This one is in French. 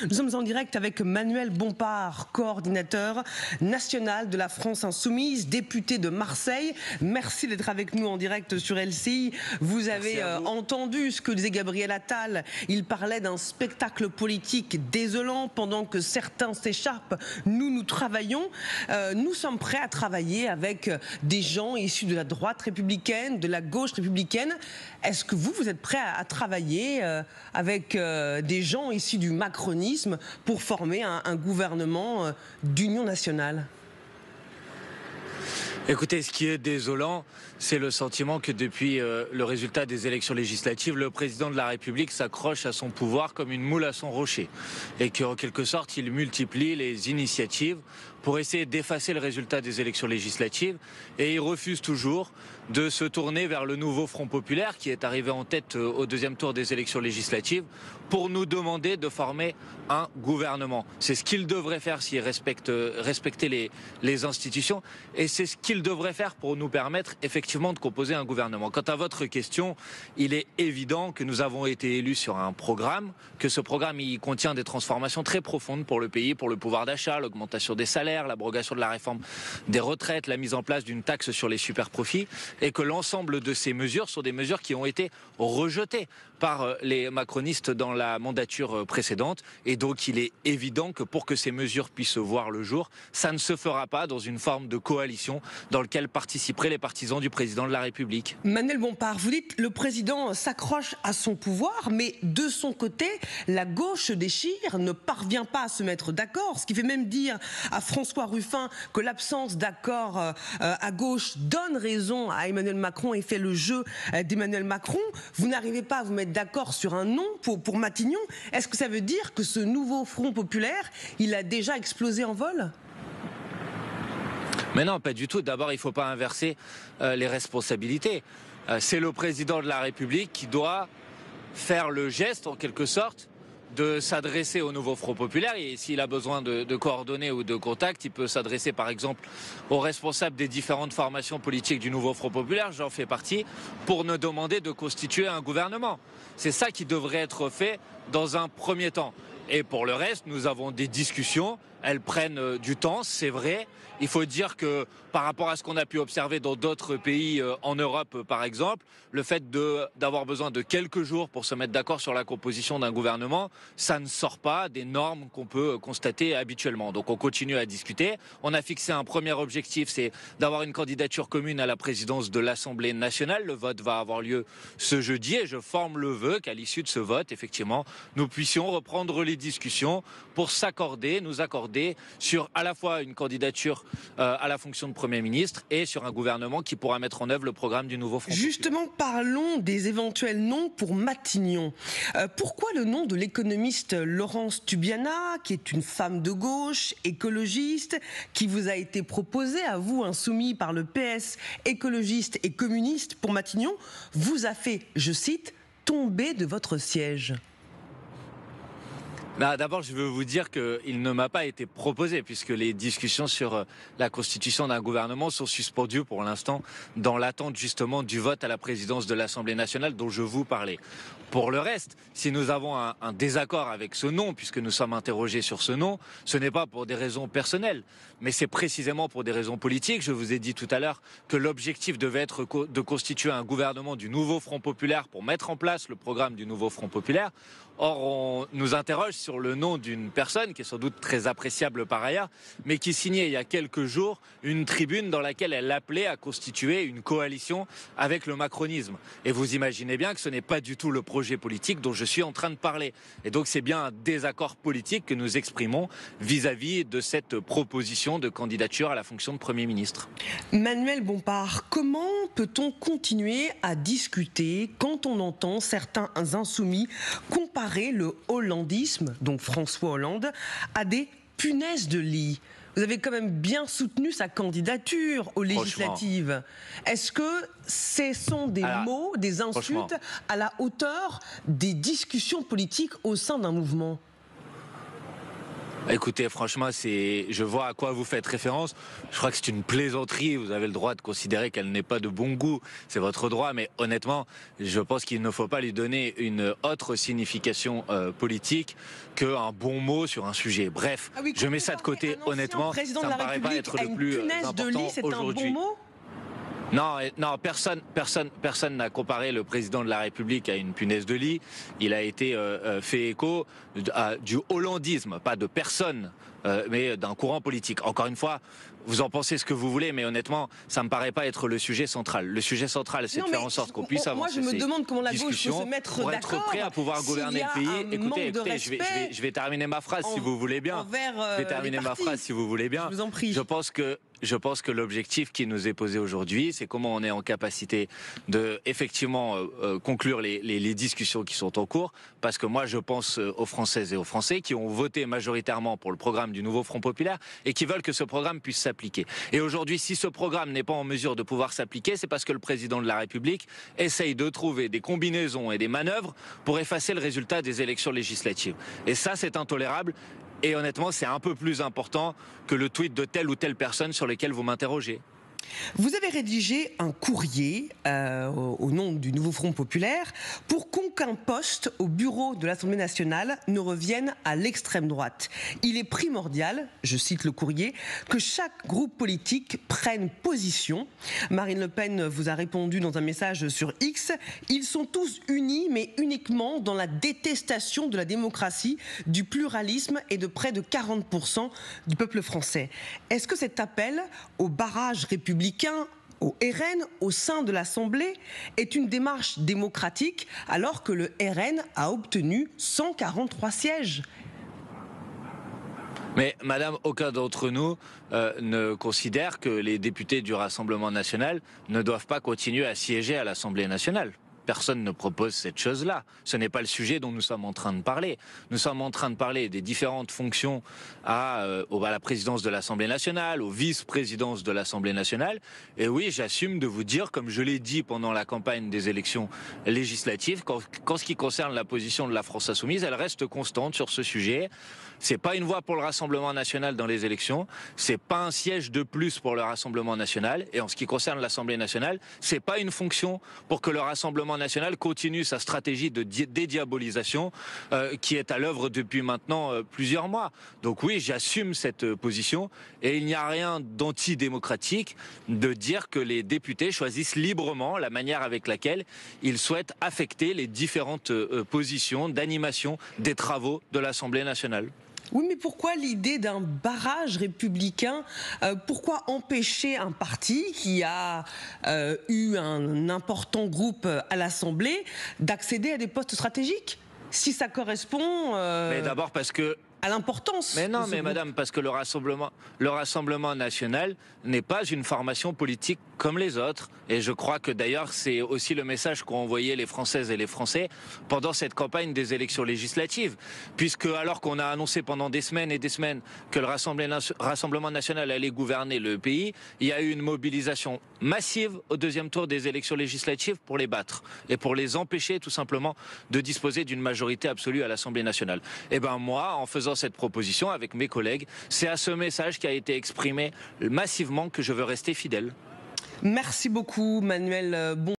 Nous sommes en direct avec Manuel Bompard, coordinateur national de la France Insoumise, député de Marseille. Merci d'être avec nous en direct sur LCI. Vous avez entendu ce que disait Gabriel Attal. Il parlait d'un spectacle politique désolant pendant que certains s'échappent. Nous travaillons. Nous sommes prêts à travailler avec des gens issus de la droite républicaine, de la gauche républicaine. Est-ce que vous êtes prêts à travailler avec des gens issus du macronisme pour former un gouvernement d'union nationale? Écoutez, ce qui est désolant, c'est le sentiment que depuis le résultat des élections législatives, le président de la République s'accroche à son pouvoir comme une moule à son rocher. Et qu'en quelque sorte, il multiplie les initiatives pour essayer d'effacer le résultat des élections législatives. Et il refuse toujours de se tourner vers le nouveau Front populaire qui est arrivé en tête au deuxième tour des élections législatives pour nous demander de former un gouvernement. C'est ce qu'il devrait faire s'il respectait les institutions, et c'est ce qu'il devrait faire pour nous permettre effectivement de composer un gouvernement. Quant à votre question, il est évident que nous avons été élus sur un programme, que ce programme il contient des transformations très profondes pour le pays, pour le pouvoir d'achat, l'augmentation des salaires, l'abrogation de la réforme des retraites, la mise en place d'une taxe sur les superprofits, et que l'ensemble de ces mesures sont des mesures qui ont été rejetées par les macronistes dans la mandature précédente. Et donc il est évident que pour que ces mesures puissent voir le jour, ça ne se fera pas dans une forme de coalition dans laquelle participeraient les partisans du président de la République. Manuel Bompard, vous dites le président s'accroche à son pouvoir, mais de son côté, la gauche déchire, ne parvient pas à se mettre d'accord, ce qui fait même dire à François Ruffin que l'absence d'accord à gauche donne raison à Emmanuel Macron et fait le jeu d'Emmanuel Macron. Vous n'arrivez pas à vous mettre d'accord sur un nom pour Matignon. Est-ce que ça veut dire que ce nouveau Front populaire, il a déjà explosé en vol ? Mais non, pas du tout. D'abord, il ne faut pas inverser les responsabilités. C'est le président de la République qui doit faire le geste, en quelque sorte, de s'adresser au nouveau Front populaire. Et s'il a besoin de coordonnées ou de contacts, il peut s'adresser par exemple aux responsables des différentes formations politiques du nouveau Front populaire, j'en fais partie, pour nous demander de constituer un gouvernement. C'est ça qui devrait être fait dans un premier temps. Et pour le reste, nous avons des discussions, elles prennent du temps, c'est vrai. Il faut dire que par rapport à ce qu'on a pu observer dans d'autres pays en Europe par exemple, le fait d'avoir besoin de quelques jours pour se mettre d'accord sur la composition d'un gouvernement, ça ne sort pas des normes qu'on peut constater habituellement. Donc on continue à discuter. On a fixé un premier objectif, c'est d'avoir une candidature commune à la présidence de l'Assemblée nationale. Le vote va avoir lieu ce jeudi et je forme le vœu qu'à l'issue de ce vote, effectivement, nous puissions reprendre les discussions pour nous accorder sur à la fois une candidature à la fonction de Premier ministre et sur un gouvernement qui pourra mettre en œuvre le programme du nouveau Front. Justement, parlons des éventuels noms pour Matignon. Pourquoi le nom de l'économiste Laurence Tubiana, qui est une femme de gauche, écologiste, qui vous a été proposé à vous, insoumis par le PS, écologiste et communiste pour Matignon, vous a fait, je cite, tomber de votre siège? D'abord, je veux vous dire qu'il ne m'a pas été proposé puisque les discussions sur la constitution d'un gouvernement sont suspendues pour l'instant dans l'attente justement du vote à la présidence de l'Assemblée nationale dont je vous parlais. Pour le reste, si nous avons un désaccord avec ce nom, puisque nous sommes interrogés sur ce nom, ce n'est pas pour des raisons personnelles, mais c'est précisément pour des raisons politiques. Je vous ai dit tout à l'heure que l'objectif devait être de constituer un gouvernement du nouveau Front populaire pour mettre en place le programme du nouveau Front populaire. Or, on nous interroge sur le nom d'une personne qui est sans doute très appréciable par ailleurs, mais qui signait il y a quelques jours une tribune dans laquelle elle appelait à constituer une coalition avec le macronisme. Et vous imaginez bien que ce n'est pas du tout le projet politique dont je suis en train de parler. Et donc c'est bien un désaccord politique que nous exprimons vis-à-vis de cette proposition de candidature à la fonction de Premier ministre. Manuel Bompard, comment peut-on continuer à discuter quand on entend certains insoumis comparer le hollandisme, donc François Hollande, à des punaises de lit? Vous avez quand même bien soutenu sa candidature aux législatives. Est-ce que ce sont des mots, des insultes à la hauteur des discussions politiques au sein d'un mouvement? Écoutez, franchement, je vois à quoi vous faites référence. Je crois que c'est une plaisanterie. Vous avez le droit de considérer qu'elle n'est pas de bon goût. C'est votre droit. Mais honnêtement, je pense qu'il ne faut pas lui donner une autre signification politique qu'un bon mot sur un sujet. Bref, je mets ça de côté. Honnêtement, ça ne me paraît pas être le plus important aujourd'hui. Non, personne n'a comparé le président de la République à une punaise de lit. Il a été fait écho du hollandisme, pas de personne, mais d'un courant politique. Encore une fois, vous en pensez ce que vous voulez, mais honnêtement, ça me paraît pas être le sujet central. Le sujet central, c'est de faire en sorte qu'on puisse avancer. Moi, je me demande comment la gauche peut se mettre d'accord pour être prêt à pouvoir gouverner le pays. Écoutez, je vais terminer ma phrase si vous voulez bien. Je vais terminer ma phrase si vous voulez bien. Je vous en prie. Je pense que l'objectif qui nous est posé aujourd'hui, c'est comment on est en capacité de effectivement conclure les discussions qui sont en cours. Parce que moi, je pense aux Françaises et aux Français qui ont voté majoritairement pour le programme du nouveau Front Populaire et qui veulent que ce programme puisse s'appliquer. Et aujourd'hui, si ce programme n'est pas en mesure de pouvoir s'appliquer, c'est parce que le président de la République essaye de trouver des combinaisons et des manœuvres pour effacer le résultat des élections législatives. Et ça, c'est intolérable. Et honnêtement, c'est un peu plus important que le tweet de telle ou telle personne sur lequel vous m'interrogez. Vous avez rédigé un courrier au nom du nouveau Front Populaire pour qu'aucun poste au bureau de l'Assemblée nationale ne revienne à l'extrême droite. Il est primordial, je cite le courrier, que chaque groupe politique prenne position. Marine Le Pen vous a répondu dans un message sur X. Ils sont tous unis, mais uniquement dans la détestation de la démocratie, du pluralisme et de près de 40% du peuple français. Est-ce que cet appel au barrage républicain au RN au sein de l'Assemblée est une démarche démocratique alors que le RN a obtenu 143 sièges? Mais madame, aucun d'entre nous ne considère que les députés du Rassemblement national ne doivent pas continuer à siéger à l'Assemblée nationale. Personne ne propose cette chose-là. Ce n'est pas le sujet dont nous sommes en train de parler. Nous sommes en train de parler des différentes fonctions à la présidence de l'Assemblée nationale, aux vice-présidences de l'Assemblée nationale. Et oui, j'assume de vous dire, comme je l'ai dit pendant la campagne des élections législatives, qu'en ce qui concerne la position de la France insoumise, elle reste constante sur ce sujet. C'est pas une voix pour le Rassemblement national dans les élections, c'est pas un siège de plus pour le Rassemblement national. Et en ce qui concerne l'Assemblée nationale, c'est pas une fonction pour que le Rassemblement national continue sa stratégie de dédiabolisation qui est à l'œuvre depuis maintenant plusieurs mois. Donc oui, j'assume cette position et il n'y a rien d'antidémocratique de dire que les députés choisissent librement la manière avec laquelle ils souhaitent affecter les différentes positions d'animation des travaux de l'Assemblée nationale. Oui, mais pourquoi l'idée d'un barrage républicain? Pourquoi empêcher un parti qui a eu un important groupe à l'Assemblée d'accéder à des postes stratégiques? Si ça correspond mais d'abord parce que à l'importance. Mais non, mais madame, parce que le Rassemblement national n'est pas une formation politique comme les autres. Et je crois que d'ailleurs, c'est aussi le message qu'ont envoyé les Françaises et les Français pendant cette campagne des élections législatives. Puisque alors qu'on a annoncé pendant des semaines et des semaines que le Rassemblement national allait gouverner le pays, il y a eu une mobilisation massive au deuxième tour des élections législatives pour les battre et pour les empêcher tout simplement de disposer d'une majorité absolue à l'Assemblée nationale. Et ben moi, en faisant cette proposition avec mes collègues, c'est à ce message qui a été exprimé massivement que je veux rester fidèle. Merci beaucoup Manuel Bon.